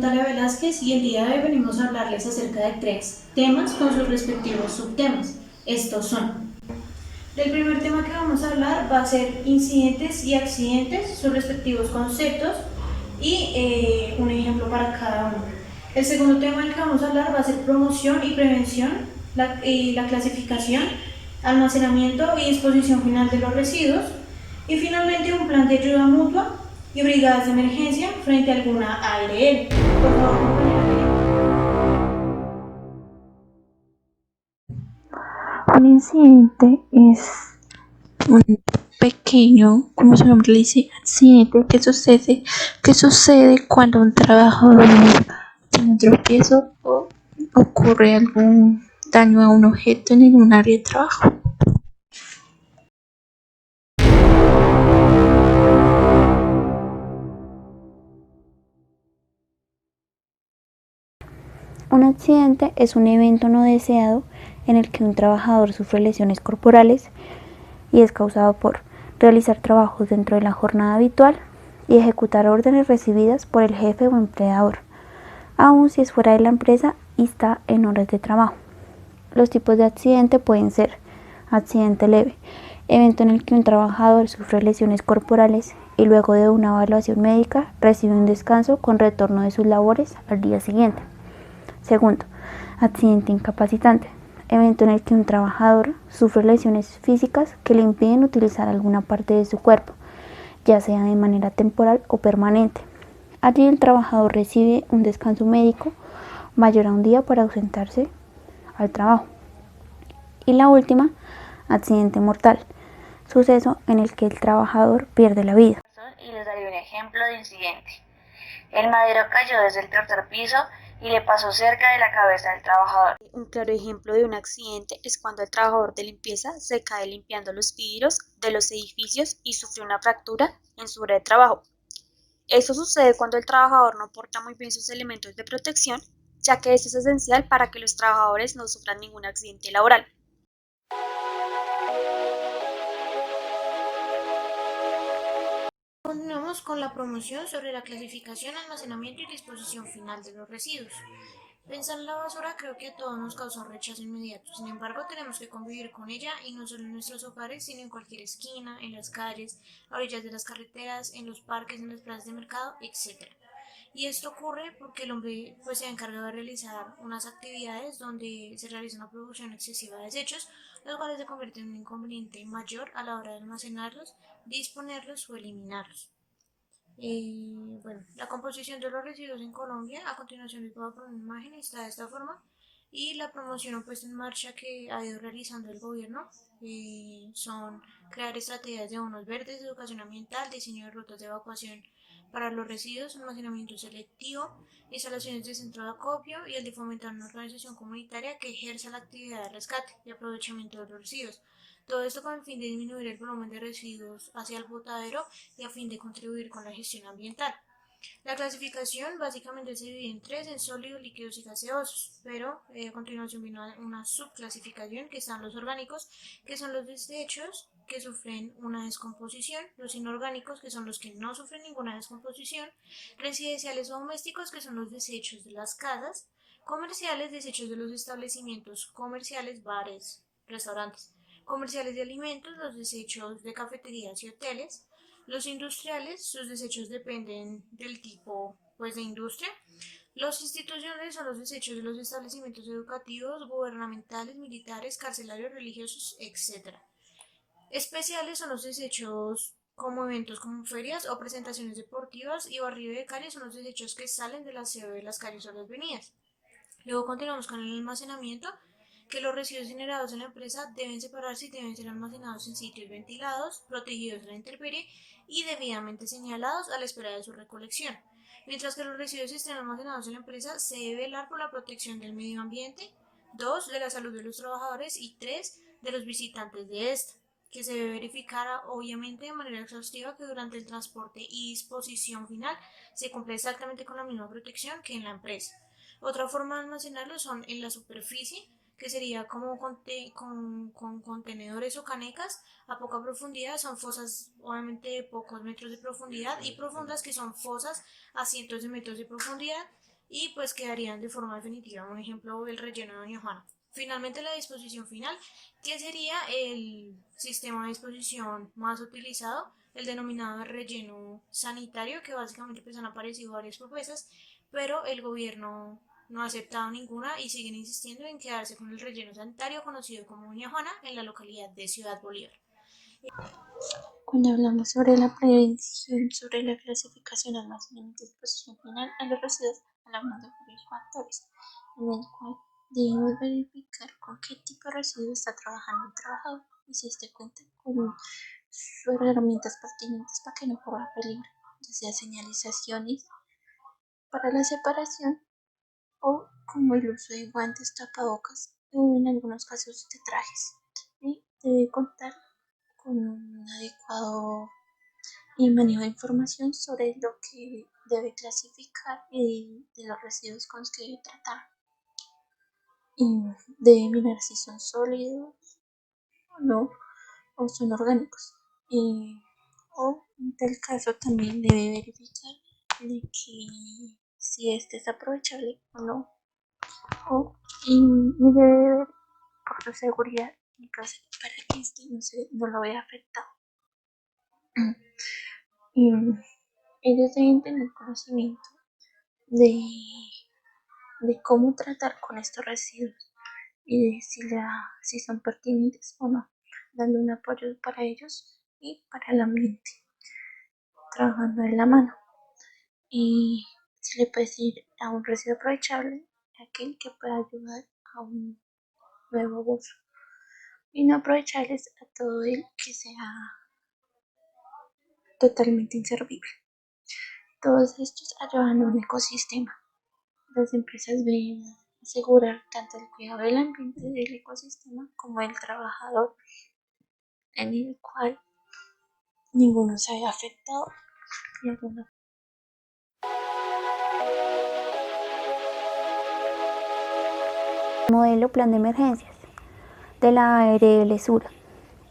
Natalia Velázquez y el día de hoy venimos a hablarles acerca de tres temas con sus respectivos subtemas. Estos son: el primer tema que vamos a hablar va a ser incidentes y accidentes, sus respectivos conceptos y un ejemplo para cada uno. El segundo tema del que vamos a hablar va a ser promoción y prevención, la clasificación, almacenamiento y disposición final de los residuos. Y finalmente un plan de ayuda mutua y brigadas de emergencia frente a alguna ARL. Por favor, compañera. Un incidente es un pequeño, como su nombre le dice, accidente que sucede cuando un trabajador tiene un tropiezo o ocurre algún daño a un objeto en un área de trabajo. Un accidente es un evento no deseado en el que un trabajador sufre lesiones corporales y es causado por realizar trabajos dentro de la jornada habitual y ejecutar órdenes recibidas por el jefe o empleador, aun si es fuera de la empresa y está en horas de trabajo. Los tipos de accidente pueden ser: accidente leve, evento en el que un trabajador sufre lesiones corporales y luego de una evaluación médica recibe un descanso con retorno de sus labores al día siguiente. Segundo, accidente incapacitante, evento en el que un trabajador sufre lesiones físicas que le impiden utilizar alguna parte de su cuerpo, ya sea de manera temporal o permanente. Allí el trabajador recibe un descanso médico mayor a un día para ausentarse al trabajo. Y la última, accidente mortal, suceso en el que el trabajador pierde la vida. Y les daré un ejemplo de incidente. El madero cayó desde el tercer piso y le pasó cerca de la cabeza del trabajador. Un claro ejemplo de un accidente es cuando el trabajador de limpieza se cae limpiando los vidrios de los edificios y sufre una fractura en su área de trabajo. Esto sucede cuando el trabajador no porta muy bien sus elementos de protección, ya que esto es esencial para que los trabajadores no sufran ningún accidente laboral. Continuamos con la promoción sobre la clasificación, almacenamiento y disposición final de los residuos. Pensar en la basura creo que a todos nos causa un rechazo inmediato. Sin embargo, tenemos que convivir con ella y no solo en nuestros hogares, sino en cualquier esquina, en las calles, a orillas de las carreteras, en los parques, en las plazas de mercado, etc. Y esto ocurre porque el hombre se ha encargado de realizar unas actividades donde se realiza una producción excesiva de desechos, los cuales se convierten en un inconveniente mayor a la hora de almacenarlos, disponerlos o eliminarlos. La composición de los residuos en Colombia, a continuación les voy a poner una imagen, está de esta forma, y la promoción puesta en marcha que ha ido realizando el gobierno son crear estrategias de bonos verdes, educación ambiental, diseño de rutas de evacuación para los residuos, almacenamiento selectivo, instalaciones de centro de acopio y el de fomentar una organización comunitaria que ejerza la actividad de rescate y aprovechamiento de los residuos. Todo esto con el fin de disminuir el volumen de residuos hacia el botadero y a fin de contribuir con la gestión ambiental. La clasificación básicamente se divide en tres, en sólidos, líquidos y gaseosos, pero a continuación vino una subclasificación que están los orgánicos, que son los desechos que sufren una descomposición, los inorgánicos, que son los que no sufren ninguna descomposición, residenciales o domésticos, que son los desechos de las casas, comerciales, desechos de los establecimientos comerciales, bares, restaurantes, comerciales de alimentos, los desechos de cafeterías y hoteles, los industriales, sus desechos dependen del tipo de industria. Los institucionales son los desechos de los establecimientos educativos, gubernamentales, militares, carcelarios, religiosos, etc. Especiales son los desechos como eventos como ferias o presentaciones deportivas, y barrido de calles son los desechos que salen del aseo de las calles o las avenidas. Luego continuamos con el almacenamiento, que los residuos generados en la empresa deben separarse y deben ser almacenados en sitios ventilados, protegidos de la intemperie y debidamente señalados a la espera de su recolección. Mientras que los residuos estén almacenados en la empresa, se debe velar por la protección del medio ambiente, 2, de la salud de los trabajadores y 3, de los visitantes de esta, que se debe verificar obviamente de manera exhaustiva que durante el transporte y disposición final se cumple exactamente con la misma protección que en la empresa. Otra forma de almacenarlo son en la superficie, que sería como con contenedores o canecas a poca profundidad. Son fosas obviamente de pocos metros de profundidad, y profundas, que son fosas a cientos de metros de profundidad. y pues quedarían de forma definitiva. Un ejemplo, el relleno de Doña Juana. Finalmente, la disposición final, que sería el sistema de disposición más utilizado, el denominado relleno sanitario, que básicamente pues han aparecido varias propuestas, pero el gobierno no ha aceptado ninguna y siguen insistiendo en quedarse con el relleno sanitario conocido como Doña Juana en la localidad de Ciudad Bolívar. Cuando hablamos sobre la prevención, sobre la clasificación almacenamiento y disposición final a los residuos, hablamos de varios factores, en el cual debemos verificar con qué tipo de residuo está trabajando el trabajador y si este cuenta con sus herramientas pertinentes para que no corra peligro, ya sea señalizaciones para la separación o como el uso de guantes, tapabocas o en algunos casos de trajes. Y debe contar con un adecuado y manejo de información sobre lo que debe clasificar y de los residuos con los que debe tratar. Y debe mirar si son sólidos o no, o son orgánicos. O en tal caso también debe verificar de que si este es aprovechable o no. Y debe ver por su seguridad en caso para que este no lo vea afectado. Y ellos deben tener conocimiento de, de cómo tratar con estos residuos y de si son pertinentes o no, dando un apoyo para ellos y para el ambiente, trabajando de la mano. Y se le puede decir a un residuo aprovechable aquel que pueda ayudar a un nuevo uso, y no aprovechables a todo el que sea totalmente inservible. Todos estos ayudan a un ecosistema. Las empresas deben asegurar tanto el cuidado del ambiente del ecosistema como del trabajador, en el cual ninguno se haya afectado de alguna Modelo Plan de Emergencias de la ARL Sura.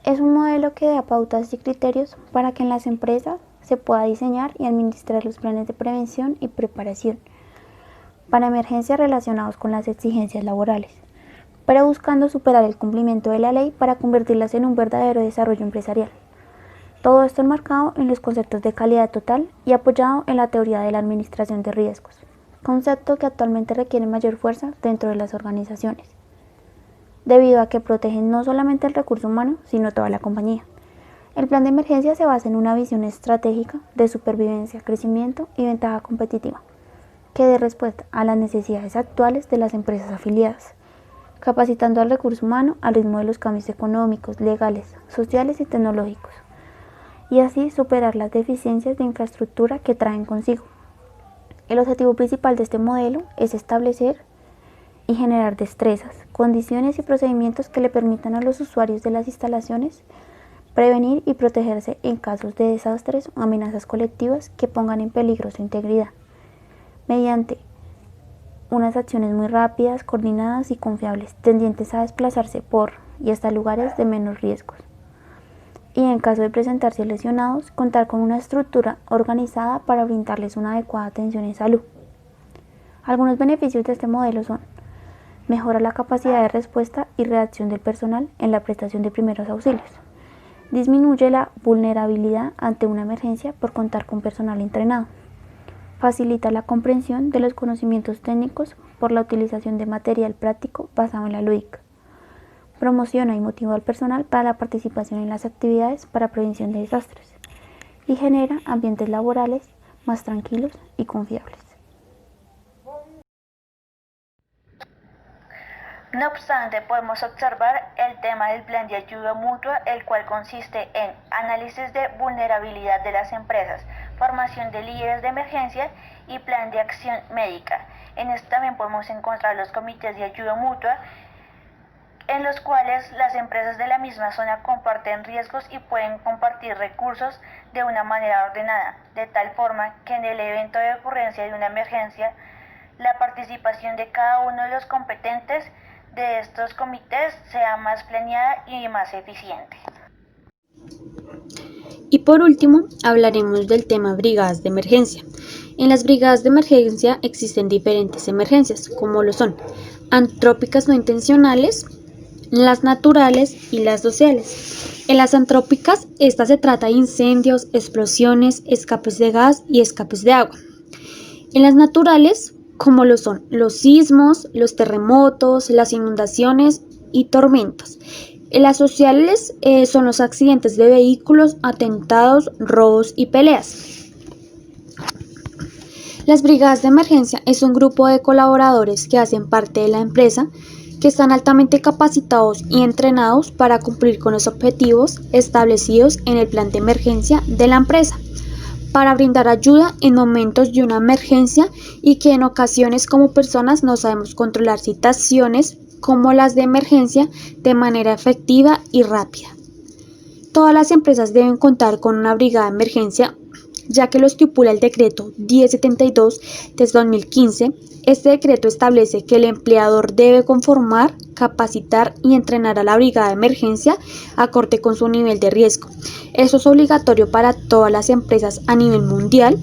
Es un modelo que da pautas y criterios para que en las empresas se pueda diseñar y administrar los planes de prevención y preparación para emergencias relacionados con las exigencias laborales, pero buscando superar el cumplimiento de la ley para convertirlas en un verdadero desarrollo empresarial. Todo esto enmarcado en los conceptos de calidad total y apoyado en la teoría de la administración de riesgos, concepto que actualmente requiere mayor fuerza dentro de las organizaciones, debido a que protegen no solamente el recurso humano, sino toda la compañía. El plan de emergencia se basa en una visión estratégica de supervivencia, crecimiento y ventaja competitiva, que dé respuesta a las necesidades actuales de las empresas afiliadas, capacitando al recurso humano al ritmo de los cambios económicos, legales, sociales y tecnológicos, y así superar las deficiencias de infraestructura que traen consigo. El objetivo principal de este modelo es establecer y generar destrezas, condiciones y procedimientos que le permitan a los usuarios de las instalaciones prevenir y protegerse en casos de desastres o amenazas colectivas que pongan en peligro su integridad, mediante unas acciones muy rápidas, coordinadas y confiables, tendientes a desplazarse por y hasta lugares de menos riesgos. Y en caso de presentarse lesionados, contar con una estructura organizada para brindarles una adecuada atención en salud. Algunos beneficios de este modelo son: mejora la capacidad de respuesta y reacción del personal en la prestación de primeros auxilios. Disminuye la vulnerabilidad ante una emergencia por contar con personal entrenado. Facilita la comprensión de los conocimientos técnicos por la utilización de material práctico basado en la lúdica. Promociona y motiva al personal para la participación en las actividades para prevención de desastres. Y genera ambientes laborales más tranquilos y confiables. No obstante, podemos observar el tema del plan de ayuda mutua, el cual consiste en análisis de vulnerabilidad de las empresas, formación de líderes de emergencia y plan de acción médica. En esto también podemos encontrar los comités de ayuda mutua, en los cuales las empresas de la misma zona comparten riesgos y pueden compartir recursos de una manera ordenada, de tal forma que en el evento de ocurrencia de una emergencia, la participación de cada uno de los competentes de estos comités sea más planeada y más eficiente. Y por último, hablaremos del tema brigadas de emergencia. En las brigadas de emergencia existen diferentes emergencias, como lo son antrópicas no intencionales, las naturales y las sociales. En las antrópicas, esta se trata de incendios, explosiones, escapes de gas y escapes de agua. En las naturales, como lo son los sismos, los terremotos, las inundaciones y tormentas. En las sociales son los accidentes de vehículos, atentados, robos y peleas. Las brigadas de emergencia es un grupo de colaboradores que hacen parte de la empresa, que están altamente capacitados y entrenados para cumplir con los objetivos establecidos en el plan de emergencia de la empresa, para brindar ayuda en momentos de una emergencia y que en ocasiones como personas no sabemos controlar situaciones como las de emergencia de manera efectiva y rápida. Todas las empresas deben contar con una brigada de emergencia, ya que lo estipula el decreto 1072 de 2015. Este decreto establece que el empleador debe conformar, capacitar y entrenar a la brigada de emergencia acorde con su nivel de riesgo. Esto es obligatorio para todas las empresas a nivel mundial